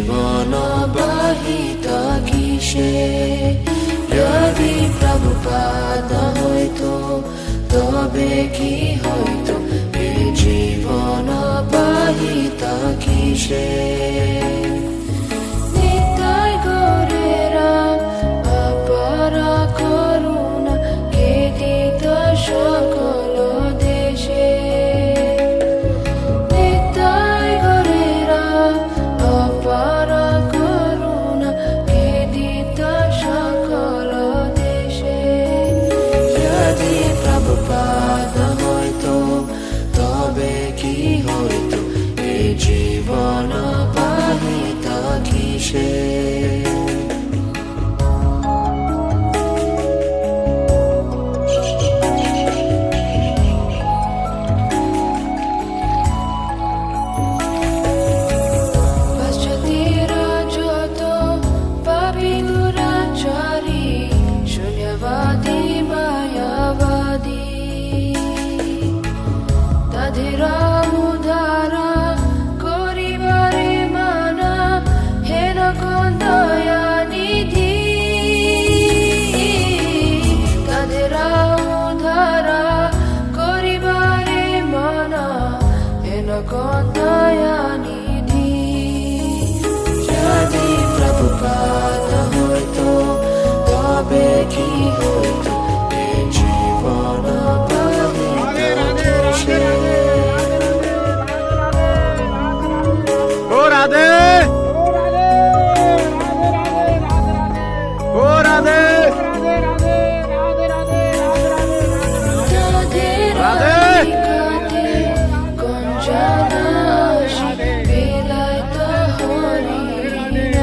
জীবন বাহিত কিসে যদি প্রভুপাদ হইতো তবে কি হইতো এ জীবন বাহিত কিসে নিতাই গৌরেরা অপারা করুণা কে দিত সকল দেশে নিতাই গৌরেরা অপারা করুণা কে দিত সকল দেশে যদি প্রভুপাদ হইতো তবে কি হইতো এ জীবন বাহিত কিসে যদি প্রভুপাদ হইতো তবে কি হইতো এ জীবন বাহিত কিসে ও রাধে ও রাধে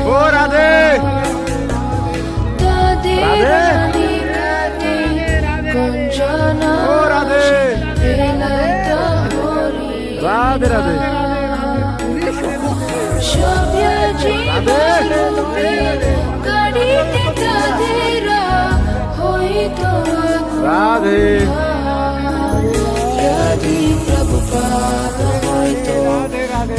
ও রাধে ও রাধে রাধে রাধে রাধে যদি প্রভুপাদ হইতো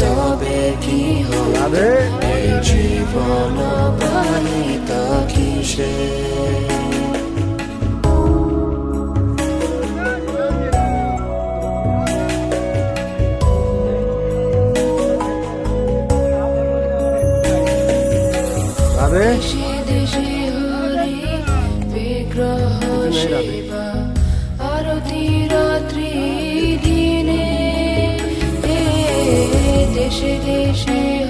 তবে কি হইতো এ জীবন বাহিত কিসে দেশে দেশে হরি বিগ্রহ সেবা আরতি রাত্রি দিনে দেশে দেশে